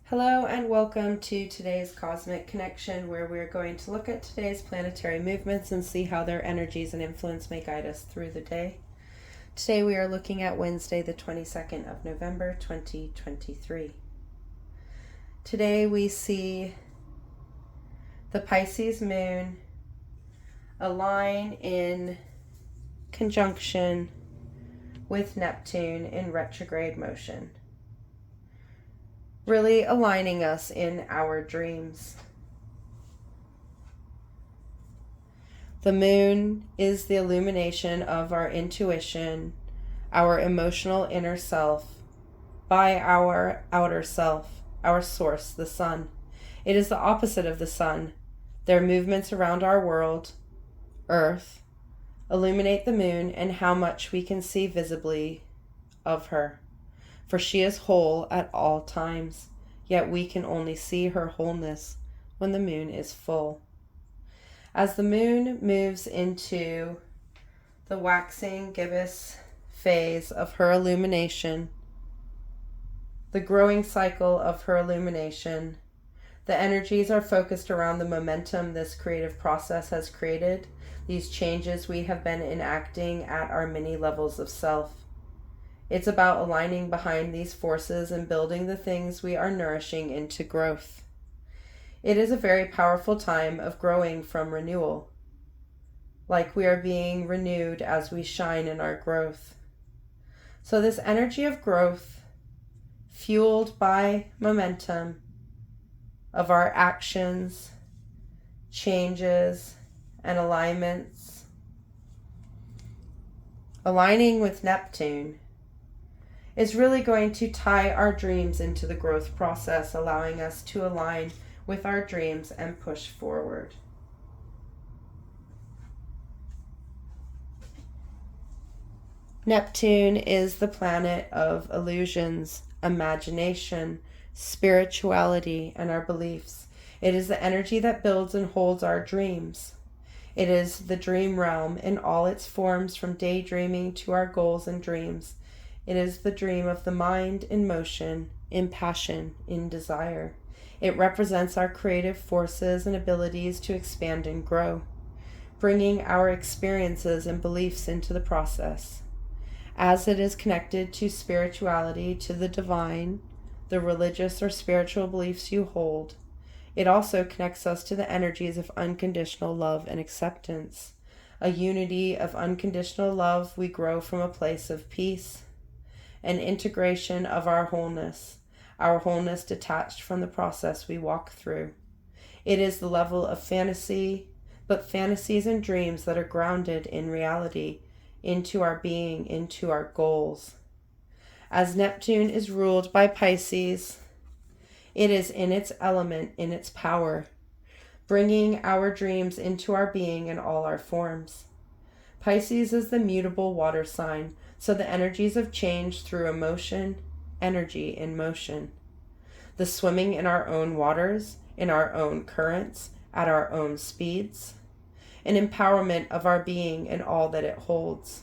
Hello and welcome to today's Cosmic Connection, where we're going to look at today's planetary movements and see how their energies and influence may guide us through the day. Today we are looking at Wednesday, the 22nd of November, 2023. Today we see the Pisces moon align in conjunction with Neptune in retrograde motion, really aligning us in our dreams. The moon is the illumination of our intuition, our emotional inner self, by our outer self, our source, the sun. It is the opposite of the sun. Their movements around our world, Earth, illuminate the moon and how much we can see visibly of her. For she is whole at all times, yet we can only see her wholeness when the moon is full. As the moon moves into the waxing gibbous phase of her illumination, the growing cycle of her illumination, the energies are focused around the momentum this creative process has created, these changes we have been enacting at our many levels of self. It's about aligning behind these forces and building the things we are nourishing into growth. It is a very powerful time of growing from renewal, like we are being renewed as we shine in our growth. So this energy of growth, fueled by momentum of our actions, changes, and alignments, aligning with Neptune, is really going to tie our dreams into the growth process, allowing us to align with our dreams and push forward. Neptune is the planet of illusions, imagination, spirituality, and our beliefs. It is the energy that builds and holds our dreams. It is the dream realm in all its forms, from daydreaming to our goals and dreams. It is the dream of the mind in motion, in passion, in desire. It represents our creative forces and abilities to expand and grow, bringing our experiences and beliefs into the process. As it is connected to spirituality, to the divine, the religious or spiritual beliefs you hold, it also connects us to the energies of unconditional love and acceptance. A unity of unconditional love, we grow from a place of peace, an integration of our wholeness detached from the process we walk through. It is the level of fantasy, but fantasies and dreams that are grounded in reality, into our being, into our goals. As Neptune is ruled by Pisces, it is in its element, in its power, bringing our dreams into our being in all our forms. Pisces is the mutable water sign, so the energies of change through emotion, energy in motion. The swimming in our own waters, in our own currents, at our own speeds. An empowerment of our being and all that it holds.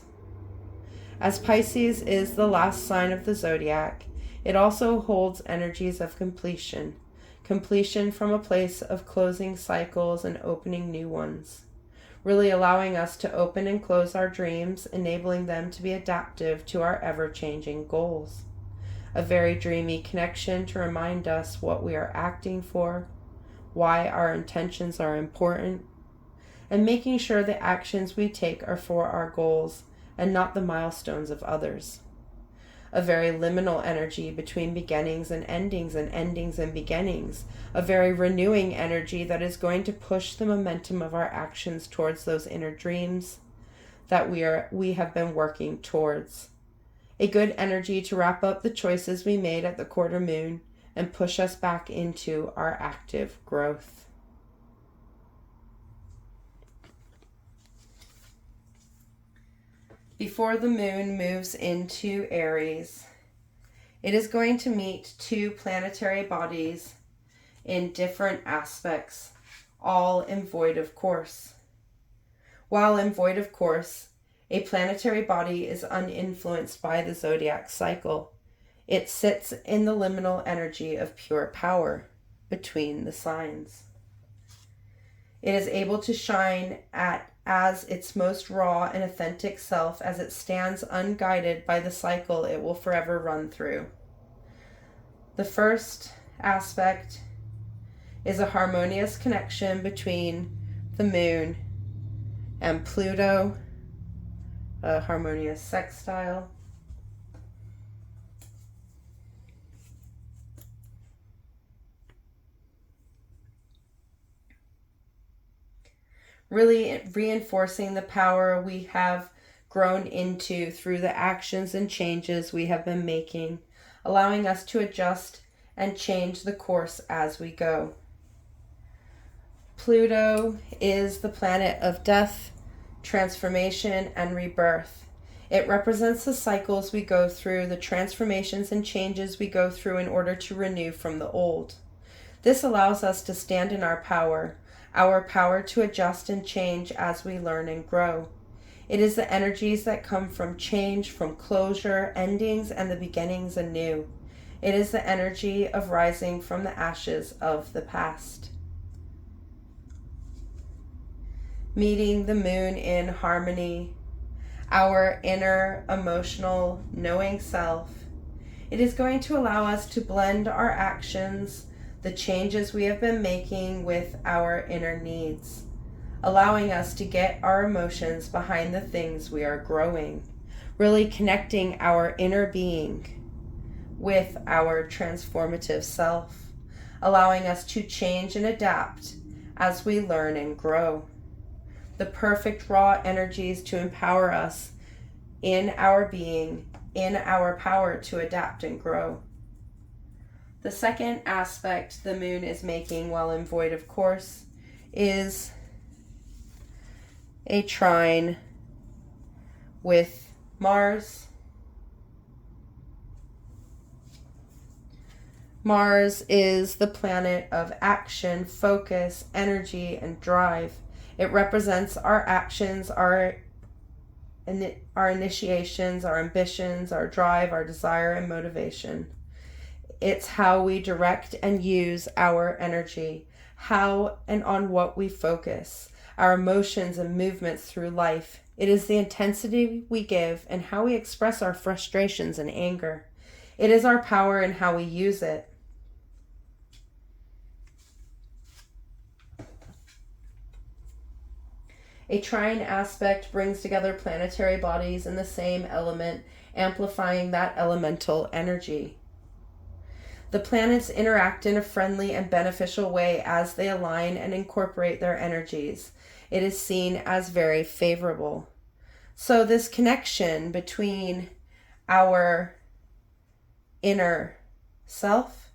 As Pisces is the last sign of the zodiac, it also holds energies of completion. Completion from a place of closing cycles and opening new ones, really allowing us to open and close our dreams, enabling them to be adaptive to our ever-changing goals. A very dreamy connection to remind us what we are acting for, why our intentions are important, and making sure the actions we take are for our goals and not the milestones of others. A very liminal energy between beginnings and endings and beginnings. A very renewing energy that is going to push the momentum of our actions towards those inner dreams that we have been working towards. A good energy to wrap up the choices we made at the quarter moon and push us back into our active growth. Before the moon moves into Aries, it is going to meet two planetary bodies in different aspects, all in void of course. While in void of course, a planetary body is uninfluenced by the zodiac cycle. It sits in the liminal energy of pure power between the signs. It is able to shine as its most raw and authentic self as it stands unguided by the cycle it will forever run through. The first aspect is a harmonious connection between the moon and Pluto, a harmonious sextile. Really reinforcing the power we have grown into through the actions and changes we have been making, allowing us to adjust and change the course as we go. Pluto is the planet of death, transformation, and rebirth. It represents the cycles we go through, the transformations and changes we go through in order to renew from the old. This allows us to stand in our power to adjust and change as we learn and grow. It is the energies that come from change, from closure, endings, and the beginnings anew. It is the energy of rising from the ashes of the past. Meeting the moon in harmony, our inner emotional knowing self. It is going to allow us to blend our actions, the changes we have been making, with our inner needs, allowing us to get our emotions behind the things we are growing, really connecting our inner being with our transformative self, allowing us to change and adapt as we learn and grow. The perfect raw energies to empower us in our being, in our power to adapt and grow. The second aspect the moon is making while in void of course is a trine with Mars. Mars is the planet of action, focus, energy, and drive. It represents our actions, our initiations, our ambitions, our drive, our desire, and motivation. It's how we direct and use our energy, how and on what we focus, our emotions and movements through life. It is the intensity we give and how we express our frustrations and anger. It is our power and how we use it. A trine aspect brings together planetary bodies in the same element, amplifying that elemental energy. The planets interact in a friendly and beneficial way as they align and incorporate their energies. It is seen as very favorable. So this connection between our inner self,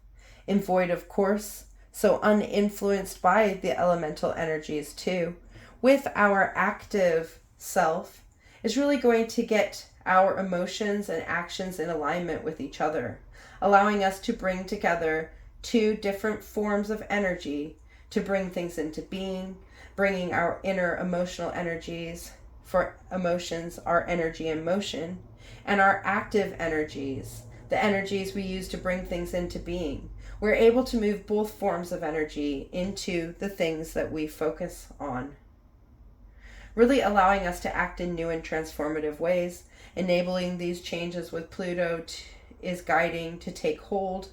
in void of course, so uninfluenced by the elemental energies too, with our active self, is really going to get our emotions and actions in alignment with each other, allowing us to bring together two different forms of energy to bring things into being, bringing our inner emotional energies, for emotions, our energy and motion, and our active energies, the energies we use to bring things into being. We're able to move both forms of energy into the things that we focus on, really allowing us to act in new and transformative ways. Enabling these changes with Pluto is guiding to take hold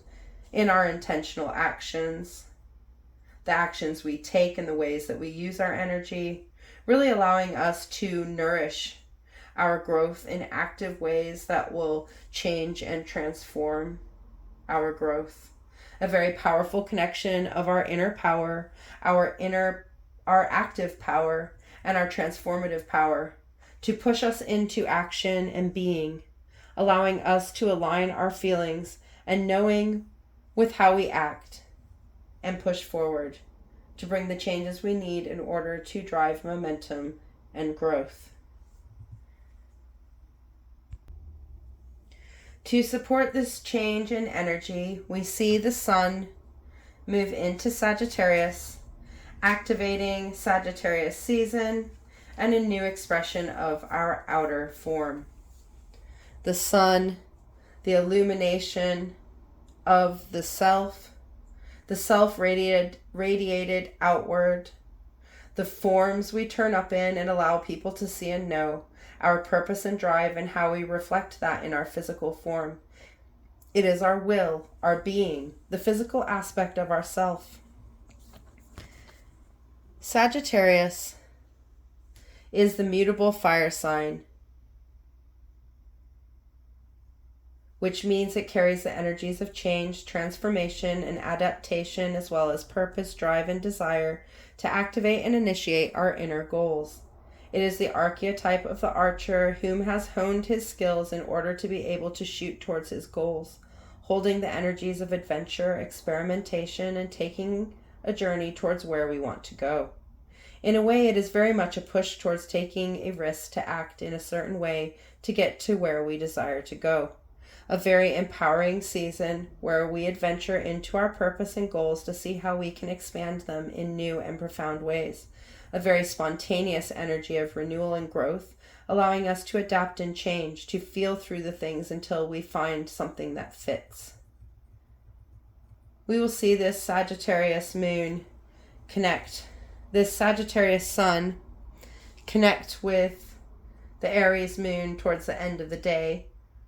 in our intentional actions, the actions we take and the ways that we use our energy, really allowing us to nourish our growth in active ways that will change and transform our growth. A very powerful connection of our inner power, our active power, and our transformative power to push us into action and being, allowing us to align our feelings and knowing with how we act and push forward to bring the changes we need in order to drive momentum and growth. To support this change in energy, we see the sun move into Sagittarius, activating Sagittarius season and a new expression of our outer form. The sun the illumination of the self radiated outward, the forms we turn up in and allow people to see and know, our purpose and drive, and how we reflect that in our physical form. It is our will, our being, the physical aspect of ourself. Sagittarius is the mutable fire sign, which means it carries the energies of change, transformation, and adaptation, as well as purpose, drive, and desire to activate and initiate our inner goals. It is the archetype of the archer whom has honed his skills in order to be able to shoot towards his goals, holding the energies of adventure, experimentation, and taking a journey towards where we want to go. In a way, it is very much a push towards taking a risk to act in a certain way to get to where we desire to go. A very empowering season where we adventure into our purpose and goals to see how we can expand them in new and profound ways. A very spontaneous energy of renewal and growth, allowing us to adapt and change, to feel through the things until we find something that fits. We will see this Sagittarius moon connect, this Sagittarius sun connect with the Aries moon towards the end of the day,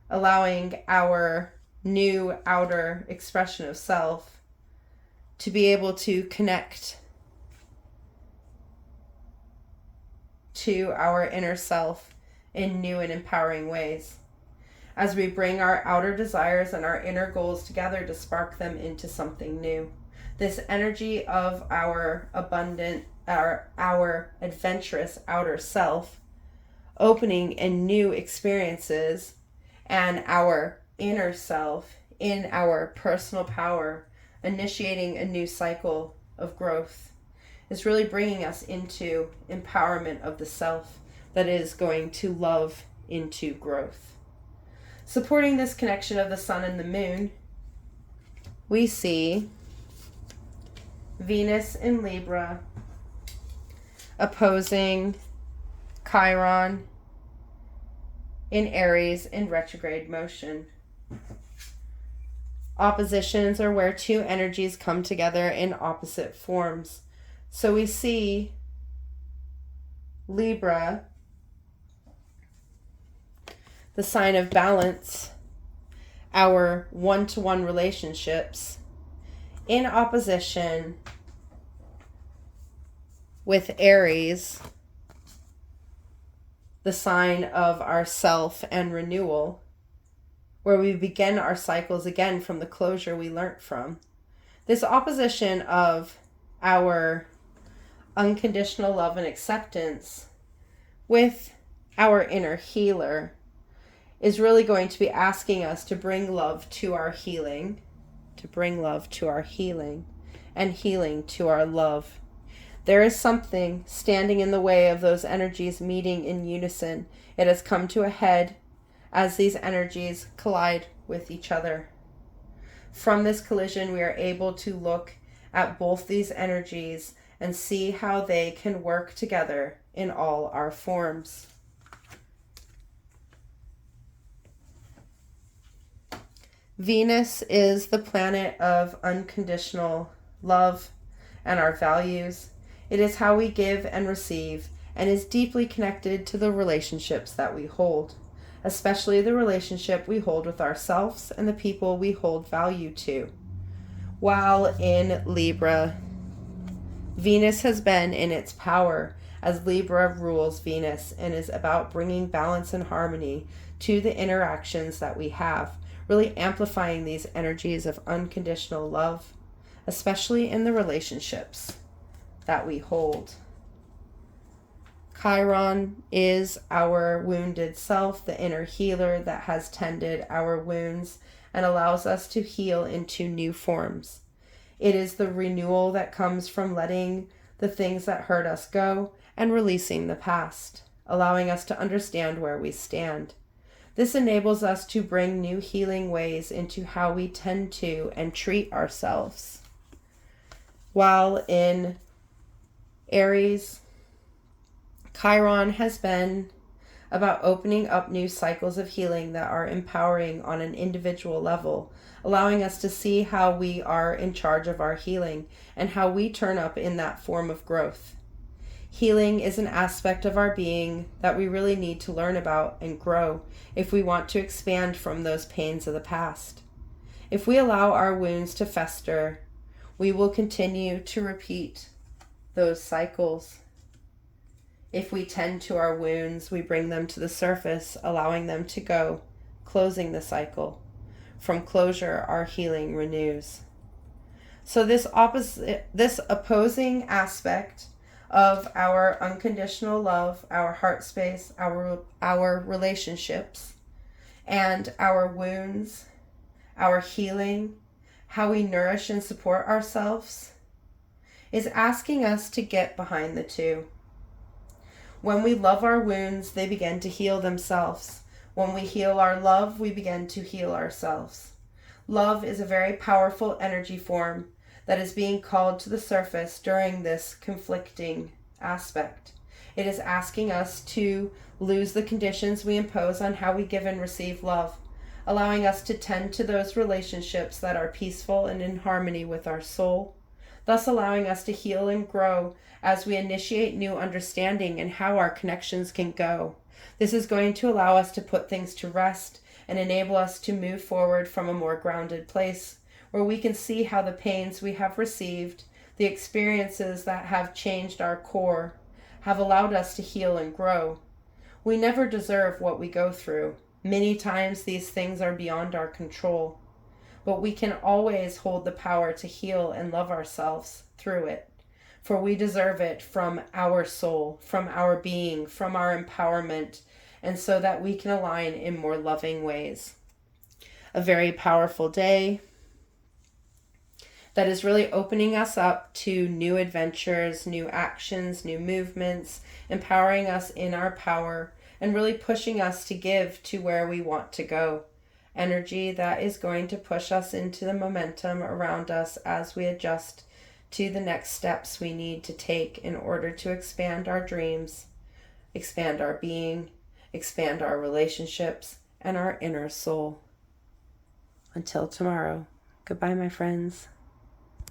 allowing our new outer expression of self to be able to connect to our inner self in new and empowering ways, as we bring our outer desires and our inner goals together to spark them into something new. This energy of our abundant, our adventurous outer self, opening in new experiences, and our inner self in our personal power, initiating a new cycle of growth, is really bringing us into empowerment of the self that is going to love into growth. Supporting this connection of the sun and the moon, we see Venus in Libra opposing Chiron in Aries in retrograde motion. Oppositions are where two energies come together in opposite forms. So we see Libra, the sign of balance, our one-to-one relationships, in opposition with Aries, the sign of our self and renewal, where we begin our cycles again from the closure we learnt from. This opposition of our unconditional love and acceptance with our inner healer is really going to be asking us to bring love to our healing, and healing to our love. There is something standing in the way of those energies meeting in unison. It has come to a head as these energies collide with each other. From this collision, we are able to look at both these energies and see how they can work together in all our forms. Venus is the planet of unconditional love and our values. It is how we give and receive, and is deeply connected to the relationships that we hold, especially the relationship we hold with ourselves and the people we hold value to. While in Libra, Venus has been in its power, as Libra rules Venus and is about bringing balance and harmony to the interactions that we have, really amplifying these energies of unconditional love, especially in the relationships that we hold. Chiron is our wounded self, the inner healer that has tended our wounds and allows us to heal into new forms. It is the renewal that comes from letting the things that hurt us go and releasing the past, allowing us to understand where we stand. This enables us to bring new healing ways into how we tend to and treat ourselves. While in Aries, Chiron has been about opening up new cycles of healing that are empowering on an individual level, allowing us to see how we are in charge of our healing and how we turn up in that form of growth. Healing is an aspect of our being that we really need to learn about and grow if we want to expand from those pains of the past. If we allow our wounds to fester, we will continue to repeat those cycles. If we tend to our wounds, we bring them to the surface, allowing them to go, closing the cycle. From closure, our healing renews. So this opposing aspect of our unconditional love, our heart space, our relationships, and our wounds, our healing, how we nourish and support ourselves, is asking us to get behind the two. When we love our wounds, they begin to heal themselves. When we heal our love, we begin to heal ourselves. Love is a very powerful energy form that is being called to the surface during this conflicting aspect. It is asking us to lose the conditions we impose on how we give and receive love, allowing us to tend to those relationships that are peaceful and in harmony with our soul, thus allowing us to heal and grow as we initiate new understanding and how our connections can go. This is going to allow us to put things to rest and enable us to move forward from a more grounded place, where we can see how the pains we have received, the experiences that have changed our core, have allowed us to heal and grow. We never deserve what we go through. Many times these things are beyond our control, but we can always hold the power to heal and love ourselves through it, for we deserve it from our soul, from our being, from our empowerment, and so that we can align in more loving ways. A very powerful day that is really opening us up to new adventures, new actions, new movements, empowering us in our power, and really pushing us to give to where we want to go. Energy that is going to push us into the momentum around us as we adjust to the next steps we need to take in order to expand our dreams, expand our being, expand our relationships, and our inner soul. Until tomorrow, goodbye, my friends.